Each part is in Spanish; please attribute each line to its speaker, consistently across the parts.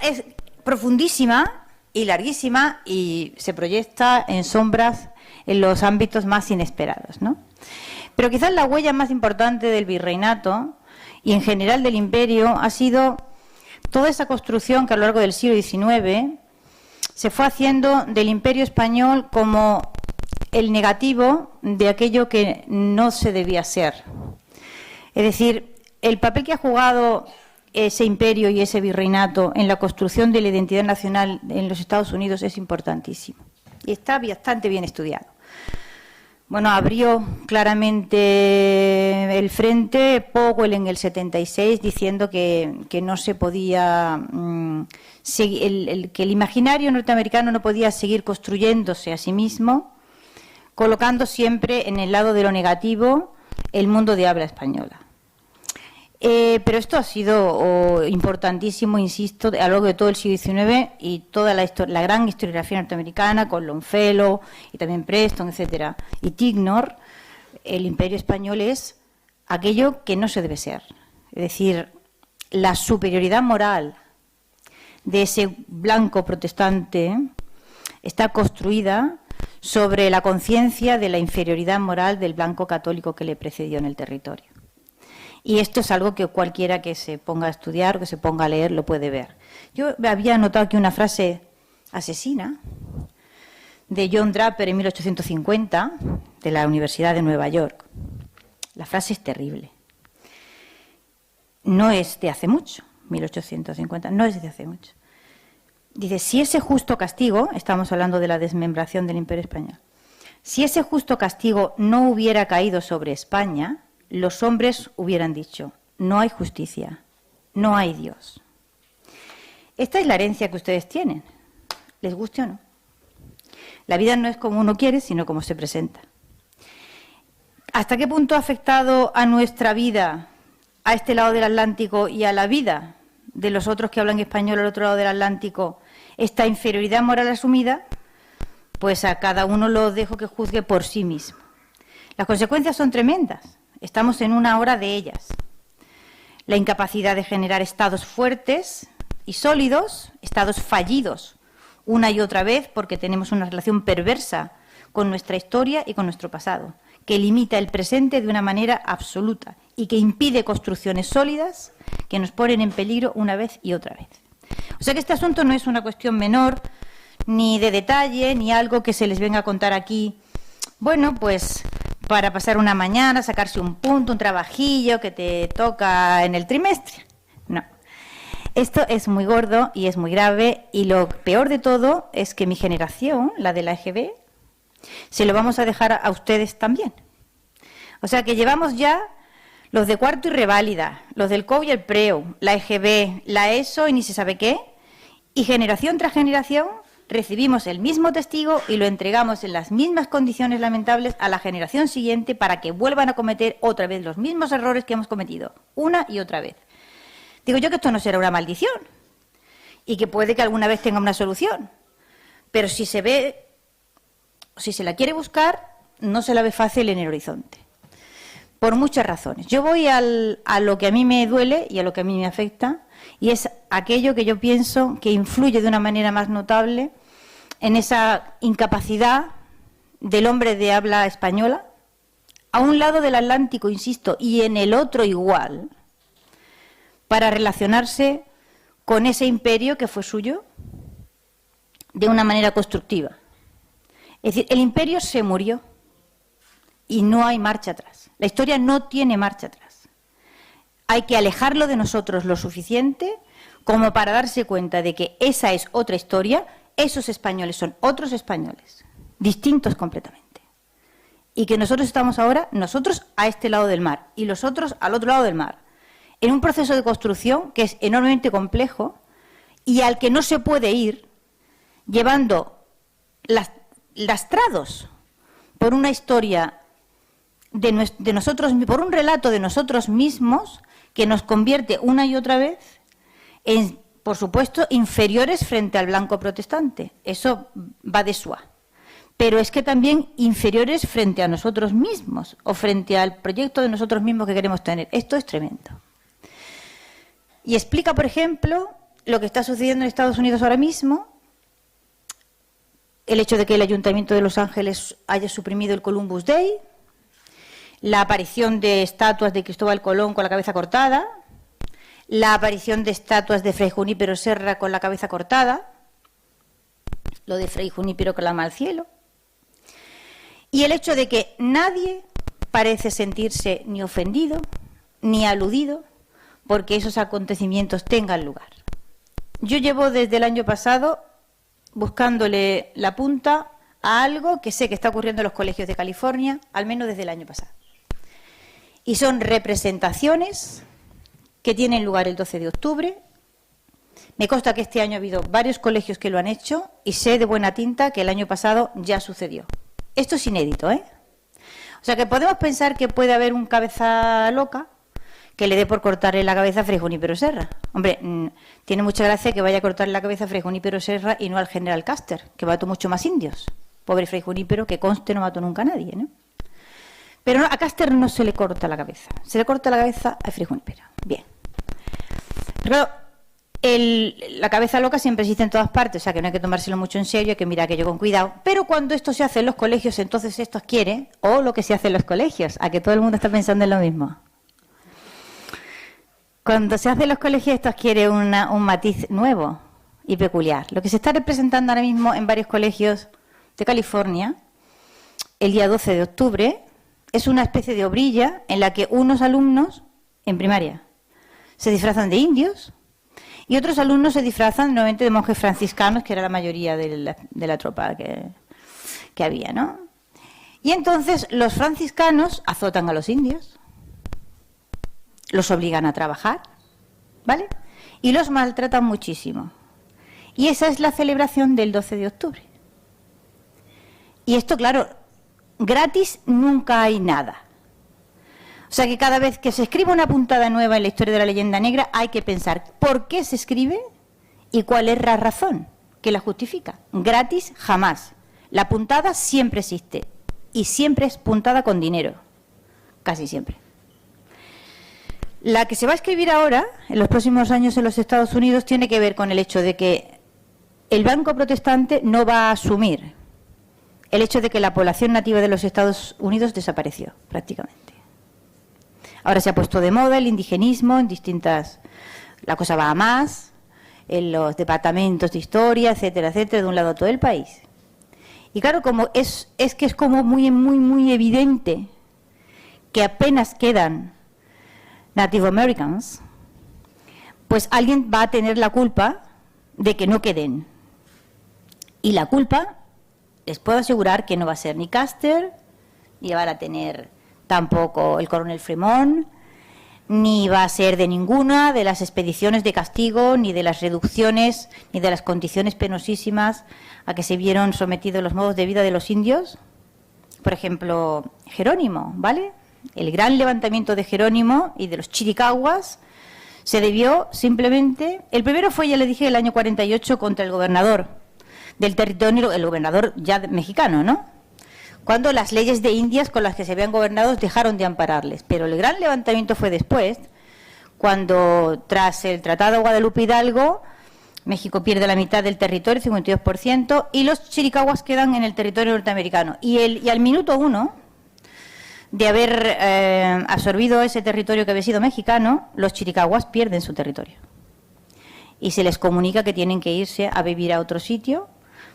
Speaker 1: es profundísima y larguísima y se proyecta en sombras en los ámbitos más inesperados, ¿no? Pero quizás la huella más importante del virreinato y en general del imperio ha sido toda esa construcción que a lo largo del siglo XIX se fue haciendo del imperio español como el negativo de aquello que no se debía ser. Es decir, el papel que ha jugado ese imperio y ese virreinato en la construcción de la identidad nacional en los Estados Unidos es importantísimo y está bastante bien estudiado. Bueno, abrió claramente el frente Powell en el 76 diciendo que no se podía que el imaginario norteamericano no podía seguir construyéndose a sí mismo, colocando siempre en el lado de lo negativo el mundo de habla española. Pero esto ha sido importantísimo, insisto, a lo largo de todo el siglo XIX y toda la gran historiografía norteamericana, con Longfellow y también Preston, etcétera, y Tignor. El imperio español es aquello que no se debe ser. Es decir, la superioridad moral de ese blanco protestante está construida sobre la conciencia de la inferioridad moral del blanco católico que le precedió en el territorio. Y esto es algo que cualquiera que se ponga a estudiar o que se ponga a leer lo puede ver. Yo había notado aquí una frase asesina de John Draper en 1850 de la Universidad de Nueva York. La frase es terrible. No es de hace mucho, 1850, no es de hace mucho. Dice, si ese justo castigo, estamos hablando de la desmembración del Imperio Español, si ese justo castigo no hubiera caído sobre España, los hombres hubieran dicho, no hay justicia, no hay Dios. Esta es la herencia que ustedes tienen, les guste o no. La vida no es como uno quiere, sino como se presenta. ¿Hasta qué punto ha afectado a nuestra vida, a este lado del Atlántico y a la vida de los otros que hablan español al otro lado del Atlántico, esta inferioridad moral asumida? Pues a cada uno lo dejo que juzgue por sí mismo. Las consecuencias son tremendas. Estamos en una hora de ellas. La incapacidad de generar estados fuertes y sólidos, estados fallidos, una y otra vez porque tenemos una relación perversa con nuestra historia y con nuestro pasado, que limita el presente de una manera absoluta y que impide construcciones sólidas que nos ponen en peligro una vez y otra vez. O sea que este asunto no es una cuestión menor, ni de detalle, ni algo que se les venga a contar aquí. Bueno, pues para pasar una mañana, sacarse un punto, un trabajillo que te toca en el trimestre. No. Esto es muy gordo y es muy grave y lo peor de todo es que mi generación, la de la EGB, se lo vamos a dejar a ustedes también. O sea que llevamos ya los de cuarto y reválida, los del COU y el PREU, la EGB, la ESO y ni se sabe qué, y generación tras generación recibimos el mismo testigo y lo entregamos en las mismas condiciones lamentables a la generación siguiente para que vuelvan a cometer otra vez los mismos errores que hemos cometido, una y otra vez. Digo yo que esto no será una maldición y que puede que alguna vez tenga una solución, pero si se ve, si se la quiere buscar, no se la ve fácil en el horizonte, por muchas razones. Yo voy a lo que a mí me duele y a lo que a mí me afecta, y es aquello que yo pienso que influye de una manera más notable en esa incapacidad del hombre de habla española, a un lado del Atlántico, insisto, y en el otro igual, para relacionarse con ese imperio que fue suyo de una manera constructiva. Es decir, el imperio se murió y no hay marcha atrás. La historia no tiene marcha atrás. Hay que alejarlo de nosotros lo suficiente como para darse cuenta de que esa es otra historia, esos españoles son otros españoles, distintos completamente. Y que nosotros estamos ahora, nosotros a este lado del mar y los otros al otro lado del mar, en un proceso de construcción que es enormemente complejo y al que no se puede ir llevando lastrados por una historia de nosotros, por un relato de nosotros mismos que nos convierte una y otra vez en, por supuesto, inferiores frente al blanco protestante. Eso va de suá. Pero es que también inferiores frente a nosotros mismos o frente al proyecto de nosotros mismos que queremos tener. Esto es tremendo. Y explica, por ejemplo, lo que está sucediendo en Estados Unidos ahora mismo, el hecho de que el Ayuntamiento de Los Ángeles haya suprimido el Columbus Day, la aparición de estatuas de Cristóbal Colón con la cabeza cortada, la aparición de estatuas de Fray Junípero Serra con la cabeza cortada, lo de Fray Junípero clama al cielo, y el hecho de que nadie parece sentirse ni ofendido ni aludido porque esos acontecimientos tengan lugar. Yo llevo desde el año pasado buscándole la punta a algo que sé que está ocurriendo en los colegios de California, al menos desde el año pasado. Y son representaciones que tienen lugar el 12 de octubre. Me consta que este año ha habido varios colegios que lo han hecho y sé de buena tinta que el año pasado ya sucedió. Esto es inédito, ¿eh? O sea que podemos pensar que puede haber un cabeza loca que le dé por cortarle la cabeza a Fray Junípero Serra. Hombre, tiene mucha gracia que vaya a cortarle la cabeza a Fray Junípero Serra y no al general Custer, que mató mucho más indios. Pobre Fray Junípero, que conste no mató nunca a nadie, ¿no? Pero no, a Custer no se le corta la cabeza, se le corta la cabeza a Fray Junípero. Bien. Pero la cabeza loca siempre existe en todas partes, o sea que no hay que tomárselo mucho en serio, hay que mirar aquello con cuidado. Pero cuando esto se hace en los colegios, entonces esto adquiere, o lo que se hace en los colegios, a que todo el mundo está pensando en lo mismo. Cuando se hace en los colegios, esto adquiere un matiz nuevo y peculiar. Lo que se está representando ahora mismo en varios colegios de California, el día 12 de octubre, es una especie de obrilla en la que unos alumnos, en primaria, se disfrazan de indios y otros alumnos se disfrazan nuevamente de monjes franciscanos, que era la mayoría de la tropa que había, ¿no? Y entonces los franciscanos azotan a los indios, los obligan a trabajar, ¿vale? Y los maltratan muchísimo. Y esa es la celebración del 12 de octubre. Y esto, claro, gratis nunca hay nada. O sea que cada vez que se escribe una puntada nueva en la historia de la leyenda negra hay que pensar por qué se escribe y cuál es la razón que la justifica. Gratis jamás. La puntada siempre existe y siempre es puntada con dinero, casi siempre. La que se va a escribir ahora, en los próximos años en los Estados Unidos, tiene que ver con el hecho de que el blanco protestante no va a asumir el hecho de que la población nativa de los Estados Unidos desapareció, prácticamente. Ahora se ha puesto de moda el indigenismo en distintas... La cosa va a más, en los departamentos de historia, etcétera, etcétera, de un lado a todo el país. Y claro, como es que es como muy evidente que apenas quedan Native Americans, pues alguien va a tener la culpa de que no queden. Y la culpa, les puedo asegurar que no va a ser ni Custer, ni va a tener tampoco el coronel Fremont, ni va a ser de ninguna de las expediciones de castigo, ni de las reducciones, ni de las condiciones penosísimas a que se vieron sometidos los modos de vida de los indios. Por ejemplo, Jerónimo, ¿vale? El gran levantamiento de Jerónimo y de los chiricahuas se debió simplemente... El primero fue, ya le dije, el año 48 contra el gobernador del territorio, el gobernador ya mexicano, ¿no? Cuando las leyes de Indias con las que se habían gobernado dejaron de ampararles. Pero el gran levantamiento fue después, cuando tras el Tratado de Guadalupe Hidalgo, México pierde la mitad del territorio, 52%, y los chiricahuas quedan en el territorio norteamericano. Y al minuto 1... de haber absorbido ese territorio que había sido mexicano, los chiricahuas pierden su territorio. Y se les comunica que tienen que irse a vivir a otro sitio,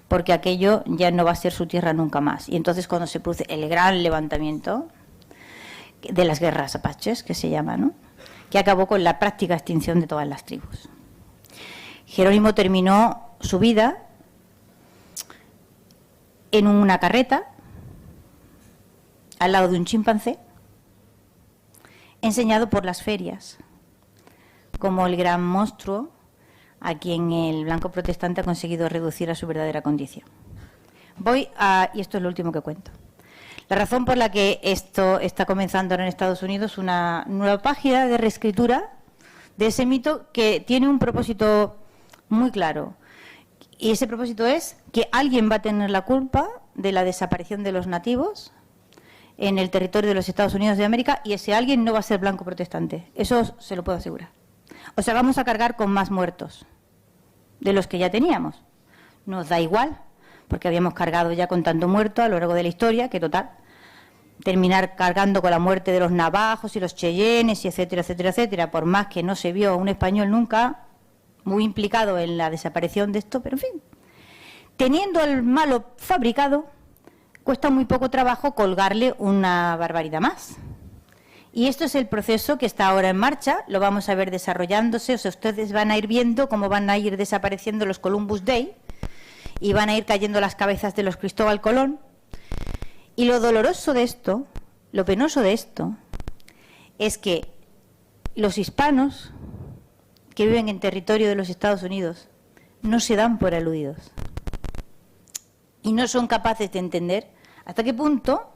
Speaker 1: porque aquello ya no va a ser su tierra nunca más. Y entonces cuando se produce el gran levantamiento de las guerras apaches, que se llama, ¿no?, que acabó con la práctica extinción de todas las tribus. Jerónimo terminó su vida en una carreta, al lado de un chimpancé, enseñado por las ferias, como el gran monstruo a quien el blanco protestante ha conseguido reducir a su verdadera condición. Y esto es lo último que cuento. La razón por la que esto está comenzando ahora en Estados Unidos es una nueva página de reescritura de ese mito que tiene un propósito muy claro. Y ese propósito es que alguien va a tener la culpa de la desaparición de los nativos en el territorio de los Estados Unidos de América, y ese alguien no va a ser blanco protestante. Eso se lo puedo asegurar. O sea, vamos a cargar con más muertos de los que ya teníamos. Nos da igual, porque habíamos cargado ya con tanto muerto a lo largo de la historia, que total, terminar cargando con la muerte de los navajos y los cheyennes, y etcétera, etcétera, etcétera, por más que no se vio un español nunca muy implicado en la desaparición de esto, pero en fin, teniendo al malo fabricado, cuesta muy poco trabajo colgarle una barbaridad más. Y esto es el proceso que está ahora en marcha, lo vamos a ver desarrollándose, o sea, ustedes van a ir viendo cómo van a ir desapareciendo los Columbus Day y van a ir cayendo las cabezas de los Cristóbal Colón. Y lo doloroso de esto, lo penoso de esto, es que los hispanos que viven en territorio de los Estados Unidos no se dan por aludidos y no son capaces de entender hasta qué punto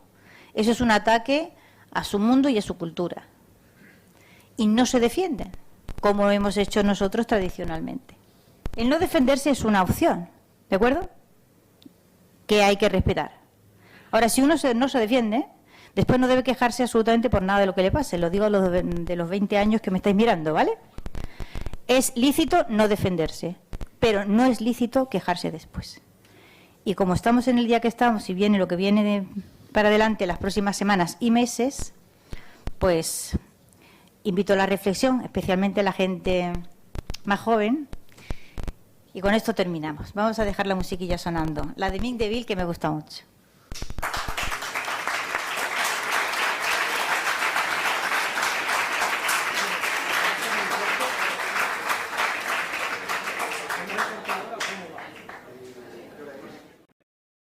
Speaker 1: eso es un ataque a su mundo y a su cultura. Y no se defienden, como hemos hecho nosotros tradicionalmente. El no defenderse es una opción, ¿de acuerdo? Que hay que respetar. Ahora, si uno no se defiende, después no debe quejarse absolutamente por nada de lo que le pase. Lo digo a los de los 20 años que me estáis mirando, ¿vale? Es lícito no defenderse, pero no es lícito quejarse después. Y como estamos en el día que estamos y viene lo que viene para adelante las próximas semanas y meses, pues invito a la reflexión, especialmente a la gente más joven. Y con esto terminamos. Vamos a dejar la musiquilla sonando, la de Mick DeVille, que me gusta mucho.